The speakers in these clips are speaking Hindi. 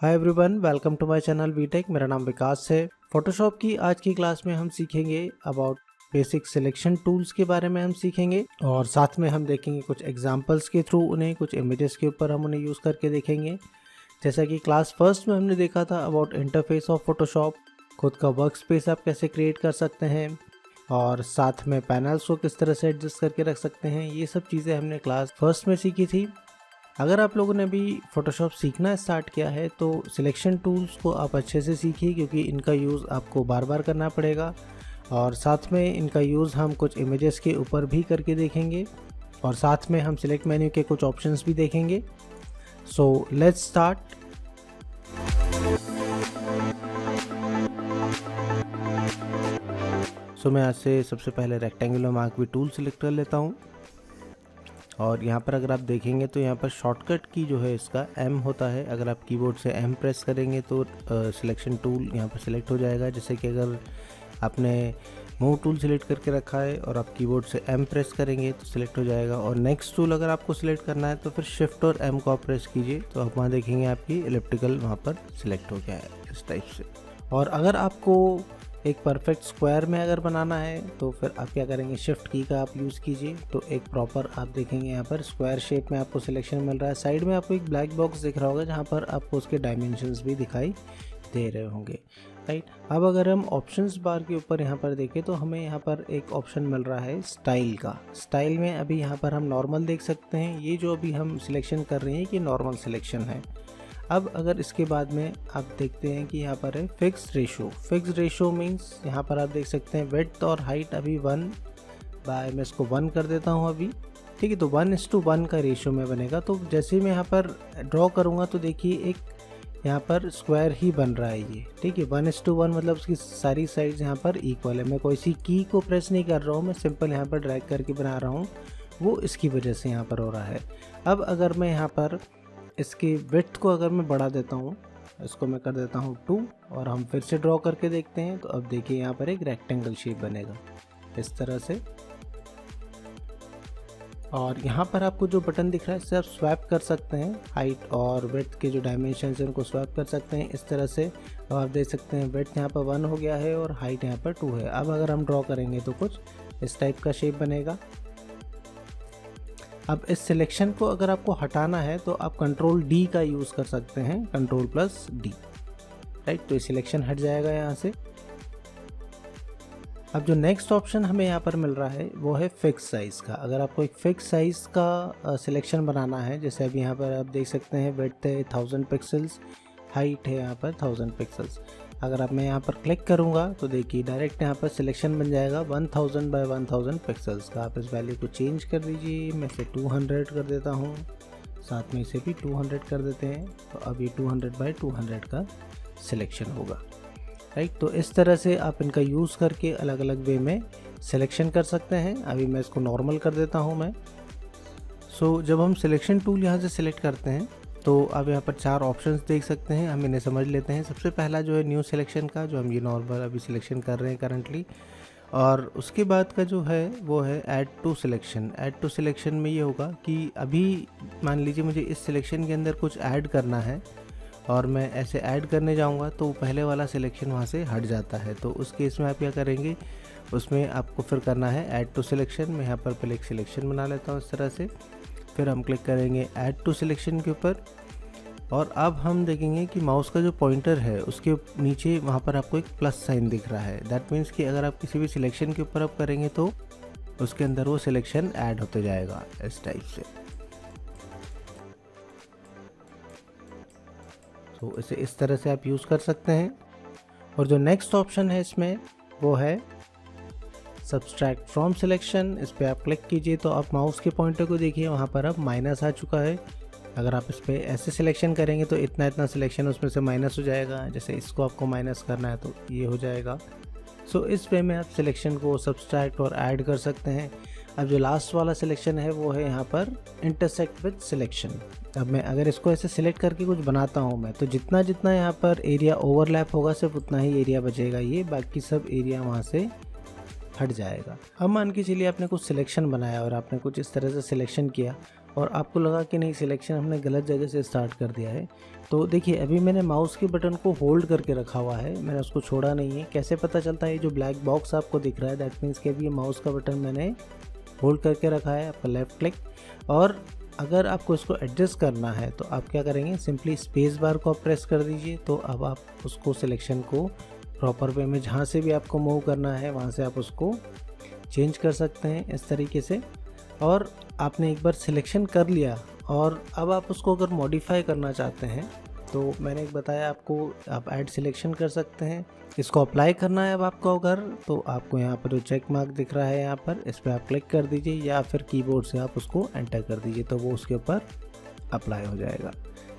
Hi everyone, welcome to my channel VTech. मेरा नाम विकास है। फोटोशॉप की आज की क्लास में हम सीखेंगे अबाउट बेसिक सिलेक्शन टूल्स के बारे में हम सीखेंगे और साथ में हम देखेंगे कुछ एग्जांपल्स के थ्रू उन्हें, कुछ इमेजेस के ऊपर हम उन्हें यूज़ करके देखेंगे। जैसा कि क्लास फर्स्ट में हमने देखा था अबाउट इंटरफेस ऑफ फोटोशॉप, खुद का वर्क स्पेस आप कैसे क्रिएट कर सकते हैं और साथ में पैनल्स को किस तरह से एडजस्ट करके रख सकते हैं। ये सब चीज़ें हमने क्लास फर्स्ट में सीखी थी। अगर आप लोगों ने अभी फ़ोटोशॉप सीखना स्टार्ट किया है तो सिलेक्शन टूल्स को आप अच्छे से सीखिए, क्योंकि इनका यूज़ आपको बार बार करना पड़ेगा और साथ में इनका यूज़ हम कुछ इमेजेस के ऊपर भी करके देखेंगे और साथ में हम सिलेक्ट मेन्यू के कुछ ऑप्शंस भी देखेंगे। So let's start. मैं यहाँ से सबसे पहले रेक्टेंगुलर मार्क भी टूल सेलेक्ट कर लेता हूँ और यहाँ पर अगर आप देखेंगे तो यहाँ पर शॉर्टकट की जो है इसका M होता है। अगर आप कीबोर्ड से M प्रेस करेंगे तो सिलेक्शन टूल यहाँ पर सिलेक्ट हो जाएगा। जैसे कि अगर आपने मूव टूल सिलेक्ट करके रखा है और आप कीबोर्ड से M प्रेस करेंगे तो सिलेक्ट हो जाएगा। और नेक्स्ट टूल अगर आपको सिलेक्ट करना है तो फिर शिफ्ट और M को आप प्रेस कीजिए तो आप वहाँ देखेंगे आपकी इलिप्टिकल वहाँ पर सिलेक्ट हो गया है इस टाइप से। और अगर आपको एक परफेक्ट स्क्वायर में अगर बनाना है तो फिर आप क्या करेंगे, शिफ्ट की का आप यूज़ कीजिए तो एक प्रॉपर आप देखेंगे यहाँ पर स्क्वायर शेप में आपको सिलेक्शन मिल रहा है। साइड में आपको एक ब्लैक बॉक्स दिख रहा होगा जहाँ पर आपको उसके डायमेंशंस भी दिखाई दे रहे होंगे, राइट। अब अगर हम ऑप्शंस बार के ऊपर यहाँ पर देखें तो हमें यहाँ पर एक ऑप्शन मिल रहा है स्टाइल का। स्टाइल में अभी यहाँ पर हम नॉर्मल देख सकते हैं। ये जो अभी हम सिलेक्शन कर रहे हैं कि नॉर्मल सिलेक्शन है। अब अगर इसके बाद में आप देखते हैं कि यहाँ पर है fix ratio. Fix ratio means यहाँ पर आप देख सकते हैं विड्थ और हाइट अभी 1/, मैं इसको 1 कर देता हूँ अभी, ठीक है। तो 1:1 का रेशो में बनेगा। तो जैसे ही मैं यहाँ पर ड्रॉ करूँगा तो देखिए एक यहाँ पर स्क्वायर ही बन रहा है ये, ठीक है। 1:1 मतलब उसकी सारी साइड्स यहाँ पर इक्वल है। मैं कोई सी की को प्रेस नहीं कर रहा हूँ, मैं सिंपल यहाँ पर ड्रैग करके बना रहा हूँ, वो इसकी वजह से यहाँ पर हो रहा है। अब अगर मैं यहाँ पर इसकी विड्थ को अगर मैं बढ़ा देता हूँ, इसको मैं कर देता हूँ 2 और हम फिर से ड्रॉ करके देखते हैं तो अब देखिए यहाँ पर एक रेक्टेंगल शेप बनेगा इस तरह से। और यहाँ पर आपको जो बटन दिख रहा है इससे आप स्वैप कर सकते हैं, हाइट और विड्थ के जो डायमेंशन है उनको स्वैप कर सकते हैं इस तरह से। अब आप देख सकते हैं विड्थ यहाँ पर 1 हो गया है और हाइट यहाँ पर 2 है। अब अगर हम ड्रॉ करेंगे तो कुछ इस टाइप का शेप बनेगा। अब इस सिलेक्शन को अगर आपको हटाना है तो आप कंट्रोल D का यूज़ कर सकते हैं, कंट्रोल+D, राइट। तो ये सिलेक्शन हट जाएगा यहाँ से। अब जो नेक्स्ट ऑप्शन हमें यहाँ पर मिल रहा है वो है फिक्स साइज़ का। अगर आपको एक फिक्स साइज़ का सिलेक्शन बनाना है, जैसे अभी यहाँ पर आप देख सकते हैं विड्थ है 1000 पिक्सल्स, हाइट है यहाँ पर 1000 पिक्सल्स। अगर अब मैं यहाँ पर क्लिक करूँगा तो देखिए डायरेक्ट यहाँ पर सिलेक्शन बन जाएगा 1000x1000 पिक्सल्स का। आप इस वैल्यू को चेंज कर दीजिए, मैं इसे 200 कर देता हूँ, साथ में इसे भी 200 कर देते हैं। तो अब ये 200x200 का सिलेक्शन होगा, राइट। तो इस तरह से आप इनका यूज़ करके अलग अलग वे में सिलेक्शन कर सकते हैं। अभी मैं इसको नॉर्मल कर देता हूँ मैं। जब हम सिलेक्शन टूल यहाँ से सिलेक्ट करते हैं तो आप यहाँ पर 4 ऑप्शंस देख सकते हैं। हम इन्हें समझ लेते हैं। सबसे पहला जो है न्यू सिलेक्शन का, जो हम ये नॉर्मल अभी सिलेक्शन कर रहे हैं करंटली, और उसके बाद का जो है वो है add to selection. Add to selection में ये होगा कि अभी मान लीजिए मुझे इस सिलेक्शन के अंदर कुछ ऐड करना है और मैं ऐसे ऐड करने जाऊँगा तो पहले वाला सिलेक्शन वहाँ से हट जाता है। तो उस केस में आप क्या करेंगे, उसमें आपको फिर करना है ऐड टू सिलेक्शन। मैं यहाँ पर पहले एक सिलेक्शन बना लेता हूँ इस तरह से, फिर हम क्लिक करेंगे ऐड टू सिलेक्शन के ऊपर और अब हम देखेंगे कि माउस का जो पॉइंटर है उसके नीचे वहाँ पर आपको एक प्लस साइन दिख रहा है। दैट मीन्स कि अगर आप किसी भी सिलेक्शन के ऊपर आप करेंगे तो उसके अंदर वो सिलेक्शन ऐड होते जाएगा इस टाइप से। तो इसे इस तरह से आप यूज़ कर सकते हैं। और जो नेक्स्ट ऑप्शन है इसमें वो है सब्सट्रैक्ट फ्रॉम सिलेक्शन। इस पर आप क्लिक कीजिए तो आप माउस के पॉइंटर को देखिए, वहाँ पर अब माइनस आ चुका है। अगर आप इस पर ऐसे सिलेक्शन करेंगे तो इतना इतना सिलेक्शन उसमें से माइनस हो जाएगा। जैसे इसको आपको माइनस करना है तो ये हो जाएगा। इस वे में आप सिलेक्शन को सब्सट्रैक्ट और ऐड कर सकते हैं। अब जो लास्ट वाला सिलेक्शन है वो है यहाँ पर इंटरसेक्ट विद सिलेक्शन। अब मैं अगर इसको ऐसे सिलेक्ट करके कुछ बनाता हूँ मैं, तो जितना जितना यहाँ पर एरिया ओवरलैप होगा सिर्फ उतना ही एरिया बचेगा, ये बाकी सब एरिया वहाँ से हट जाएगा। अब मान के चलिए आपने कुछ सिलेक्शन बनाया और आपने कुछ इस तरह से सिलेक्शन किया और आपको लगा कि नहीं सिलेक्शन हमने गलत जगह से स्टार्ट कर दिया है, तो देखिए अभी मैंने माउस के बटन को होल्ड करके रखा हुआ है, मैंने उसको छोड़ा नहीं है। कैसे पता चलता है? जो ब्लैक बॉक्स आपको दिख रहा है दैट मीन्स कि अभी माउस का बटन मैंने होल्ड करके रखा है, आपका लेफ़्ट क्लिक। और अगर आपको इसको एडजस्ट करना है तो आप क्या करेंगे, सिंपली स्पेस बार को आप प्रेस कर दीजिए। तो अब आप उसको सिलेक्शन को प्रॉपर वे में जहाँ से भी आपको मूव करना है वहाँ से आप उसको चेंज कर सकते हैं इस तरीके से। और आपने एक बार सिलेक्शन कर लिया और अब आप उसको अगर मॉडिफाई करना चाहते हैं तो मैंने एक बताया आपको, आप ऐड सिलेक्शन कर सकते हैं। इसको अप्लाई करना है अब आपको अगर, तो आपको यहाँ पर जो चेक मार्क दिख रहा है यहाँ पर, इस पर आप क्लिक कर दीजिए या फिर कीबोर्ड से आप उसको एंटर कर दीजिए तो वो उसके ऊपर अप्लाई हो जाएगा,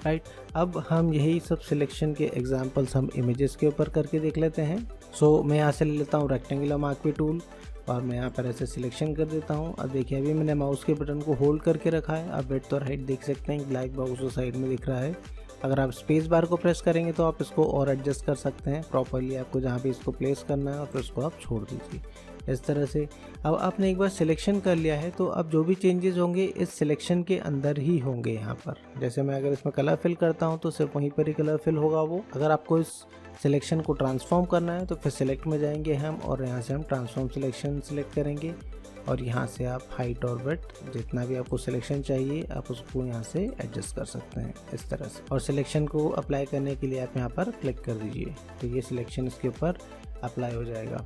राइट। अब हम यही सब सिलेक्शन के एग्जांपल्स हम इमेजेस के ऊपर करके देख लेते हैं। सो मैं यहाँ से ले लेता हूँ रेक्टेंगुलर मार्क टूल और मैं यहाँ पर ऐसे सिलेक्शन कर देता हूँ। अब देखिए अभी मैंने माउस के बटन को होल्ड करके रखा है। आप विड्थ और हाइट देख सकते हैं, ब्लैक बॉक्स जो साइड में दिख रहा है। अगर आप स्पेस बार को प्रेस करेंगे तो आप इसको और एडजस्ट कर सकते हैं प्रॉपरली, आपको जहाँ भी इसको प्लेस करना है और फिर उसको आप छोड़ दीजिए इस तरह से। अब आपने एक बार सिलेक्शन कर लिया है तो अब जो भी चेंजेस होंगे इस सिलेक्शन के अंदर ही होंगे यहाँ पर। जैसे मैं अगर इसमें कलर फिल करता हूँ तो सिर्फ वहीं पर ही कलर फिल होगा वो। अगर आपको इस सिलेक्शन को ट्रांसफॉर्म करना है तो फिर सिलेक्ट में जाएंगे हम और यहाँ से हम ट्रांसफॉर्म सिलेक्शन सिलेक्ट करेंगे और यहाँ से आप हाइट और विड्थ जितना भी आपको सिलेक्शन चाहिए आप उसको यहाँ से एडजस्ट कर सकते हैं इस तरह से। और सिलेक्शन को अप्लाई करने के लिए आप यहाँ पर क्लिक कर दीजिए तो ये सिलेक्शन इसके ऊपर अप्लाई हो जाएगा।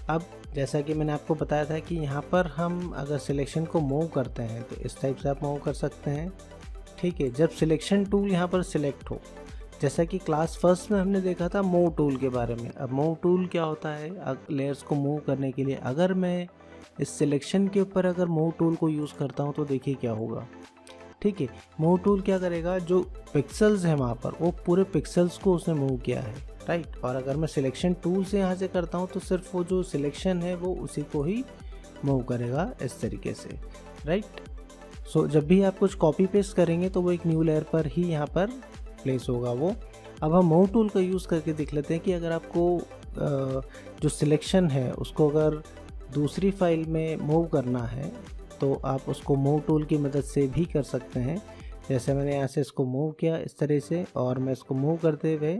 अब जैसा कि मैंने आपको बताया था कि यहाँ पर हम अगर सिलेक्शन को मूव करते हैं तो इस टाइप से आप मूव कर सकते हैं, ठीक है। जब सिलेक्शन टूल यहाँ पर सिलेक्ट हो, जैसा कि क्लास फर्स्ट में हमने देखा था मूव टूल के बारे में। अब मूव टूल क्या होता है, लेयर्स को मूव करने के लिए अगर मैं इस सिलेक्शन के ऊपर अगर मूव टूल को यूज़ करता हूँ तो देखिए क्या होगा, ठीक है। मूव टूल क्या करेगा, जो पिक्सल्स हैं वहाँ पर वो पूरे पिक्सल्स को उसने मूव किया है, राइट। और अगर मैं सिलेक्शन टूल से यहाँ से करता हूँ तो सिर्फ वो जो सिलेक्शन है वो उसी को ही मूव करेगा इस तरीके से, राइट। सो जब भी आप कुछ कॉपी पेस्ट करेंगे तो वो एक न्यू लेयर पर ही यहाँ पर प्लेस होगा वो। अब हम मूव टूल का यूज़ करके देख लेते हैं कि अगर आपको जो सिलेक्शन है उसको अगर दूसरी फाइल में मूव करना है तो आप उसको मूव टूल की मदद से भी कर सकते हैं। जैसे मैंने यहाँ से इसको मूव किया इस तरह से और मैं इसको मूव करते हुए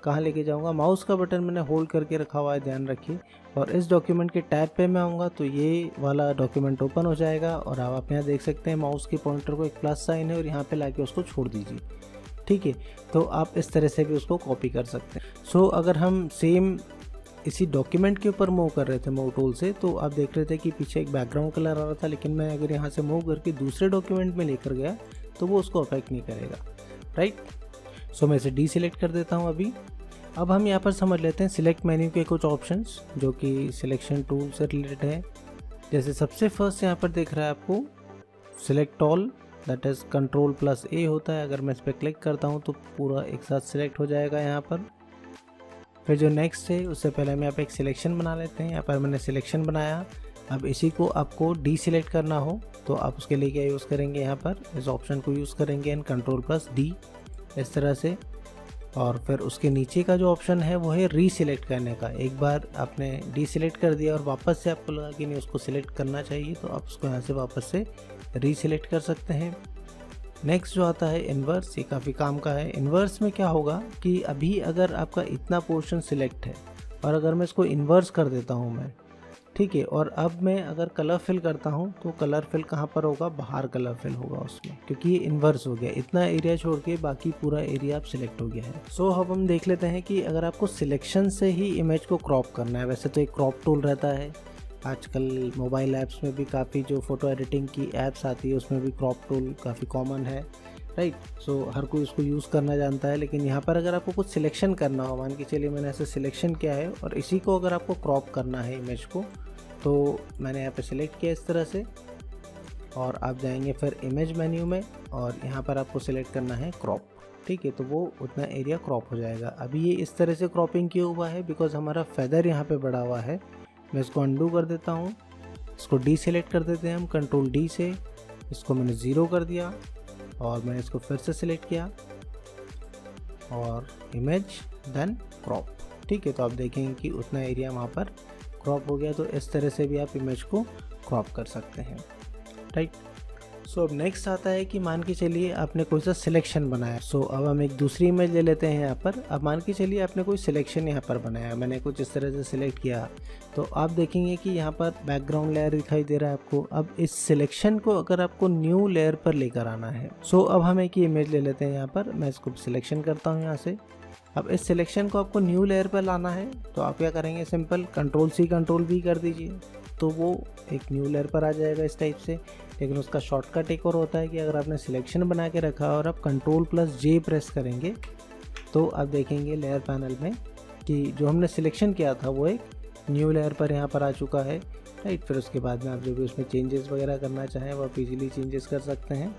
कहाँ लेके जाऊँगा, माउस का बटन मैंने होल्ड करके रखा हुआ है, ध्यान रखिए। और इस डॉक्यूमेंट के टैब पे मैं आऊँगा तो ये वाला डॉक्यूमेंट ओपन हो जाएगा और आप यहाँ देख सकते हैं माउस के पॉइंटर को एक प्लस साइन है और यहाँ पे लाके उसको छोड़ दीजिए, ठीक है। तो आप इस तरह से भी उसको कॉपी कर सकते हैं। सो अगर हम सेम इसी डॉक्यूमेंट के ऊपर मूव कर रहे थे मूव टूल से तो आप देख रहे थे कि पीछे एक बैकग्राउंड कलर आ रहा था, लेकिन मैं अगर यहाँ से मूव करके दूसरे डॉक्यूमेंट में लेकर गया तो वो उसको अफेक्ट नहीं करेगा, राइट। सो मैं इसे डी सिलेक्ट कर देता हूँ अभी। अब हम यहाँ पर समझ लेते हैं सिलेक्ट मेन्यू के कुछ ऑप्शंस जो कि सिलेक्शन टूल से रिलेटेड है। जैसे सबसे फर्स्ट यहाँ पर देख रहा है आपको select all, that is Ctrl+A होता है। अगर मैं इस पर क्लिक करता हूँ तो पूरा एक साथ सिलेक्ट हो जाएगा यहाँ पर। फिर जो नेक्स्ट है उससे पहले हम यहाँ पे एक सिलेक्शन बना लेते हैं। यहाँ पर मैंने सिलेक्शन बनाया। अब इसी को आपको डी सिलेक्ट करना हो तो आप उसके लिए क्या यूज़ करेंगे, यहाँ पर इस ऑप्शन को यूज़ करेंगे एंड Ctrl+D इस तरह से। और फिर उसके नीचे का जो ऑप्शन है वो है रीसिलेक्ट करने का। एक बार आपने डी सिलेक्ट कर दिया और वापस से आपको लगा कि नहीं उसको सिलेक्ट करना चाहिए तो आप उसको यहाँ से वापस से रीसिलेक्ट कर सकते हैं। नेक्स्ट जो आता है इन्वर्स, ये काफ़ी काम का है। इन्वर्स में क्या होगा कि अभी अगर आपका इतना पोर्शन सिलेक्ट है और अगर मैं इसको इन्वर्स कर देता हूँ मैं, ठीक है, और अब मैं अगर कलर फिल करता हूँ तो कलर फिल कहाँ पर होगा, बाहर कलर फिल होगा उसमें, क्योंकि ये इन्वर्स हो गया। इतना एरिया छोड़ के बाकी पूरा एरिया आप सिलेक्ट हो गया है। सो अब हम देख लेते हैं कि अगर आपको सिलेक्शन से ही इमेज को क्रॉप करना है, वैसे तो एक क्रॉप टूल रहता है आजकल मोबाइल ऐप्स में भी, काफ़ी जो फ़ोटो एडिटिंग की ऐप्स आती है उसमें भी क्रॉप टूल काफ़ी कॉमन है, राइट। सो हर कोई उसको यूज़ करना जानता है। लेकिन यहाँ पर अगर आपको कुछ सिलेक्शन करना हो, मान के चलिए मैंने ऐसे सिलेक्शन किया है और इसी को अगर आपको क्रॉप करना है इमेज को, तो मैंने यहाँ पे सिलेक्ट किया इस तरह से और आप जाएंगे फिर इमेज मेन्यू में और यहाँ पर आपको सिलेक्ट करना है क्रॉप, ठीक है। तो वो उतना एरिया क्रॉप हो जाएगा। अभी ये इस तरह से क्रॉपिंग किया हुआ है बिकॉज हमारा फेदर यहाँ पे बढ़ा हुआ है। मैं इसको अंडू कर देता हूँ, इसको डी सिलेक्ट कर देते हैं हम Ctrl+D से। इसको मैंने 0 कर दिया और मैंने इसको फिर से सिलेक्ट किया और इमेज देन क्रॉप, ठीक है। तो आप देखेंगे कि उतना एरिया वहाँ पर क्रॉप हो गया। तो इस तरह से भी आप इमेज को क्रॉप कर सकते हैं, राइट। सो अब नेक्स्ट आता है कि मान के चलिए आपने कोई सा सिलेक्शन बनाया। सो अब हम एक दूसरी इमेज ले लेते हैं यहाँ पर। अब मान के चलिए आपने कोई सिलेक्शन यहाँ पर बनाया, मैंने कुछ इस तरह से सिलेक्ट किया, तो आप देखेंगे कि यहाँ पर बैकग्राउंड लेयर दिखाई दे रहा है आपको। अब इस सिलेक्शन को अगर आपको न्यू लेयर पर लेकर आना है, सो अब हम एक ही इमेज ले लेते हैं यहाँ पर। मैं इसको सिलेक्शन करता हूँ यहाँ से। अब इस सिलेक्शन को आपको न्यू लेयर पर लाना है, तो आप क्या करेंगे, सिंपल Ctrl+C Ctrl+V कर दीजिए, तो वो एक न्यू लेयर पर आ जाएगा इस टाइप से। लेकिन उसका शॉर्टकट एक और होता है कि अगर आपने सिलेक्शन बना के रखा और आप Ctrl+J प्रेस करेंगे, तो आप देखेंगे लेयर पैनल में कि जो हमने सिलेक्शन किया था वो एक न्यू लेयर पर यहाँ पर आ चुका है, राइट। फिर उसके बाद में आप जो भी उसमें चेंजेस वगैरह करना चाहें वो आप इजीली चेंजेस कर सकते हैं,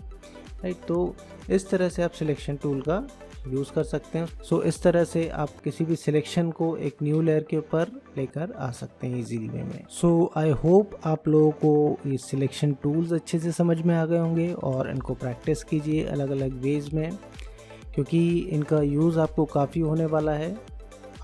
राइट। तो इस तरह से आप सिलेक्शन टूल का यूज़ कर सकते हैं। सो इस तरह से आप किसी भी सिलेक्शन को एक न्यू लेयर के ऊपर लेकर आ सकते हैं इजीली वे में। सो आई होप आप लोगों को ये सिलेक्शन टूल्स अच्छे से समझ में आ गए होंगे और इनको प्रैक्टिस कीजिए अलग अलग वेज में, क्योंकि इनका यूज़ आपको काफ़ी होने वाला है।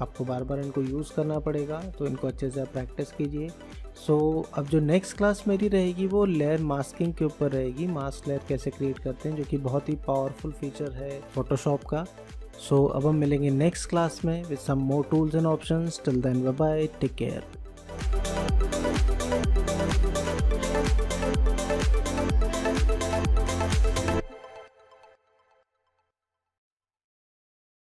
आपको बार बार इनको यूज़ करना पड़ेगा, तो इनको अच्छे से आप प्रैक्टिस कीजिए। सो अब जो नेक्स्ट क्लास मेरी रहेगी वो लेयर मास्किंग के ऊपर रहेगी। मास्क लेयर कैसे क्रिएट करते हैं, जो कि बहुत ही पावरफुल फीचर है फोटोशॉप का। सो अब हम मिलेंगे नेक्स्ट क्लास में with some more tools and options. Till then bye bye, take care.